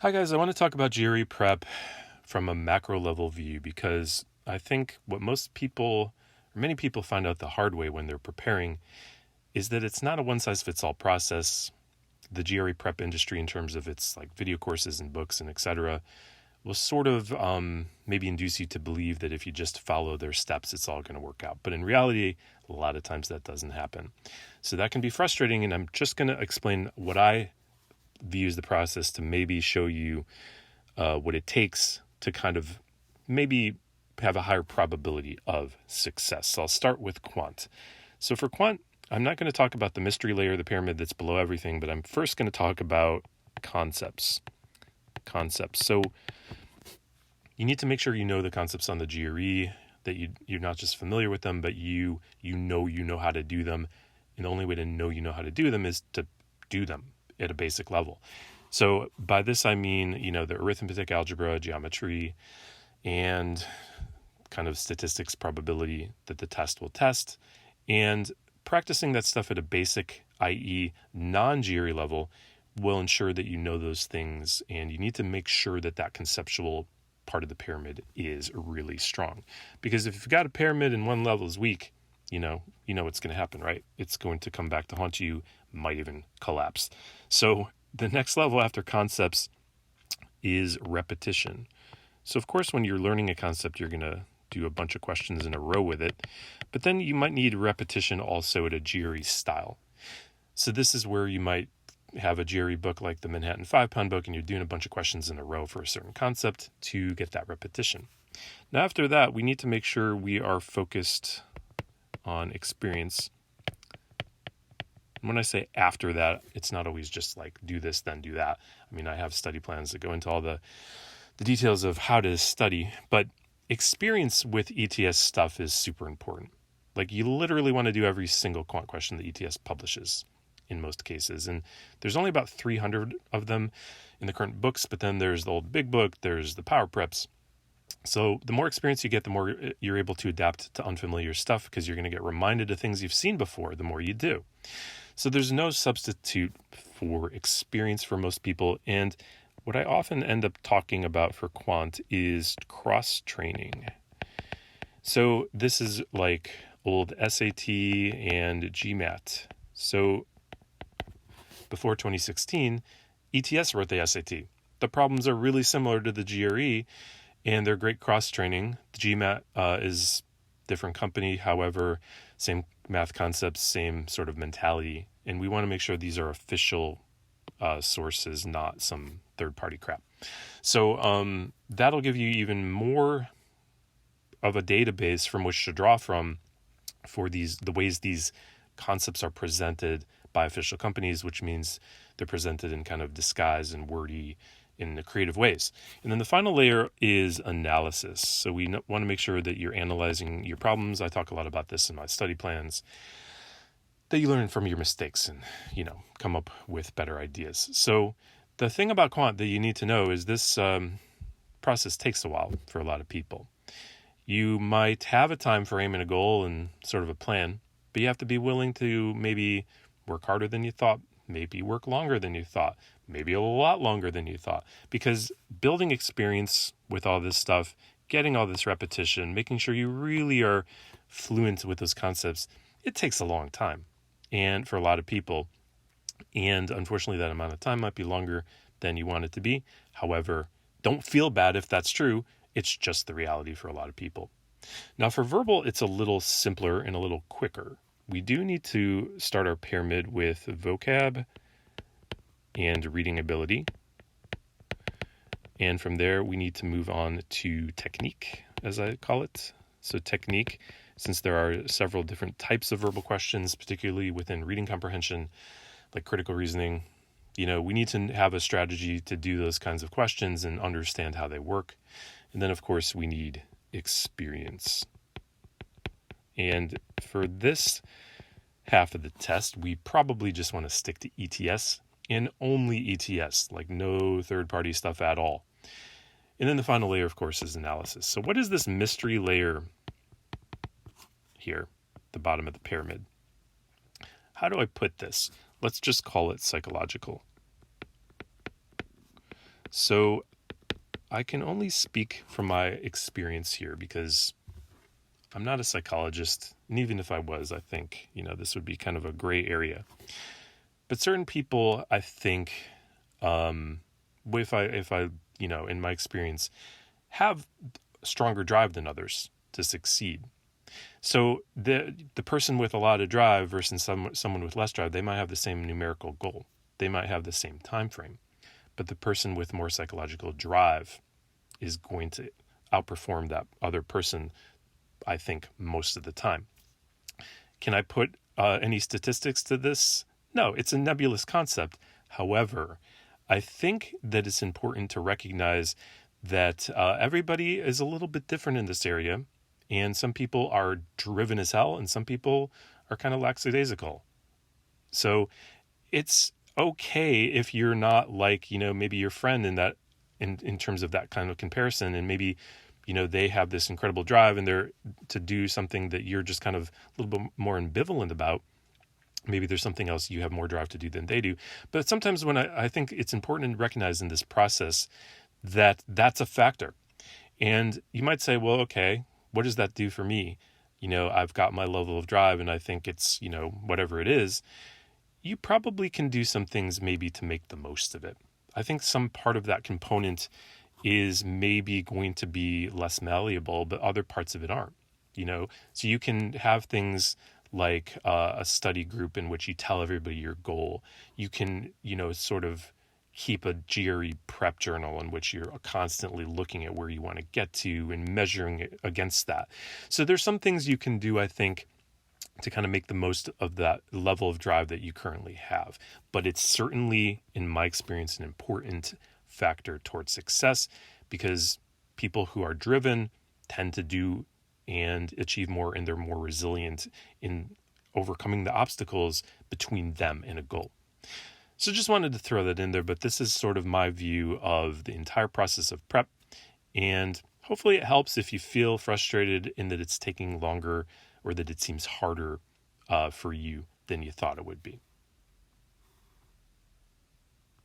Hi guys, I want to talk about GRE prep from a macro level view because I think what many people find out the hard way when they're preparing is that it's not a one size fits all process. The GRE prep industry, in terms of its like video courses and books and etc., will sort of maybe induce you to believe that if you just follow their steps, it's all going to work out. But in reality, a lot of times that doesn't happen. So that can be frustrating, and I'm just going to explain what I views the process to maybe show you what it takes to kind of maybe have a higher probability of success. So I'll start with Quant. So for Quant, I'm not going to talk about the mystery layer of the pyramid that's below everything, but I'm first going to talk about concepts. So you need to make sure you know the concepts on the GRE, that you're not just familiar with them, but you know how to do them. And the only way to know you know how to do them is to do them at a basic level. So by this I mean, the arithmetic, algebra, geometry, and kind of statistics, probability that the test will test, and practicing that stuff at a basic, i.e. non-GRE level, will ensure that you know those things, and you need to make sure that that conceptual part of the pyramid is really strong. Because if you've got a pyramid and one level is weak, you know what's going to happen, right? It's going to come back to haunt you, might even collapse. So the next level after concepts is repetition. So of course, when you're learning a concept, you're going to do a bunch of questions in a row with it, but then you might need repetition also at a GRE style. So this is where you might have a GRE book like the Manhattan 5-pound book, and you're doing a bunch of questions in a row for a certain concept to get that repetition. Now after that, we need to make sure we are focused on experience. When I say after that, it's not always just like do this, then do that. I mean, I have study plans that go into all the details of how to study, but experience with ETS stuff is super important. Like you literally want to do every single quant question that ETS publishes in most cases. And there's only about 300 of them in the current books, but then there's the old big book, there's the power preps. So the more experience you get, the more you're able to adapt to unfamiliar stuff because you're going to get reminded of things you've seen before the more you do. So there's no substitute for experience for most people. And what I often end up talking about for Quant is cross-training. So this is like old SAT and GMAT. So before 2016, ETS wrote the SAT. The problems are really similar to the GRE, and they're great cross-training. The GMAT is different company, however, same math concepts, same sort of mentality, and we want to make sure these are official sources, not some third-party crap. So that'll give you even more of a database from which to draw from for the ways these concepts are presented by official companies, which means they're presented in kind of disguised and wordy in the creative ways. And then the final layer is analysis. So we want to make sure that you're analyzing your problems. I talk a lot about this in my study plans, that you learn from your mistakes and, come up with better ideas. So the thing about Quant that you need to know is this process takes a while for a lot of people. You might have a time frame and a goal and sort of a plan, but you have to be willing to maybe work harder than you thought, maybe work longer than you thought, maybe a lot longer than you thought, because building experience with all this stuff, getting all this repetition, making sure you really are fluent with those concepts, it takes a long time. And for a lot of people, and unfortunately that amount of time might be longer than you want it to be. However, don't feel bad if that's true. It's just the reality for a lot of people. Now for verbal, it's a little simpler and a little quicker. We do need to start our pyramid with vocab and reading ability. And from there, we need to move on to technique, as I call it. So technique, since there are several different types of verbal questions, particularly within reading comprehension, like critical reasoning, we need to have a strategy to do those kinds of questions and understand how they work. And then, of course, we need experience. And for this half of the test, we probably just want to stick to ETS and only ETS, like no third-party stuff at all. And then the final layer, of course, is analysis. So what is this mystery layer here, the bottom of the pyramid? How do I put this? Let's just call it psychological. So I can only speak from my experience here because I'm not a psychologist. And even if I was, I think, this would be kind of a gray area. But certain people, I think, if I, in my experience, have stronger drive than others to succeed. So the person with a lot of drive versus someone with less drive, they might have the same numerical goal. They might have the same time frame. But the person with more psychological drive is going to outperform that other person, I think, most of the time. Can I put any statistics to this? No, it's a nebulous concept. However, I think that it's important to recognize that everybody is a little bit different in this area, and some people are driven as hell, and some people are kind of lackadaisical. So it's okay if you're not like, maybe your friend in that, in terms of that kind of comparison, and maybe, they have this incredible drive and they're to do something that you're just kind of a little bit more ambivalent about. Maybe there's something else you have more drive to do than they do. But sometimes when I think it's important to recognize in this process that that's a factor. And you might say, well, okay, what does that do for me? I've got my level of drive and I think it's, whatever it is. You probably can do some things maybe to make the most of it. I think some part of that component is maybe going to be less malleable, but other parts of it aren't, So you can have things like a study group in which you tell everybody your goal. You can, sort of keep a GRE prep journal in which you're constantly looking at where you want to get to and measuring it against that. So there's some things you can do, I think, to kind of make the most of that level of drive that you currently have. But it's certainly, in my experience, an important factor towards success because people who are driven tend to do and achieve more, and they're more resilient in overcoming the obstacles between them and a goal. So just wanted to throw that in there, but this is sort of my view of the entire process of prep, and hopefully it helps if you feel frustrated in that it's taking longer or that it seems harder for you than you thought it would be.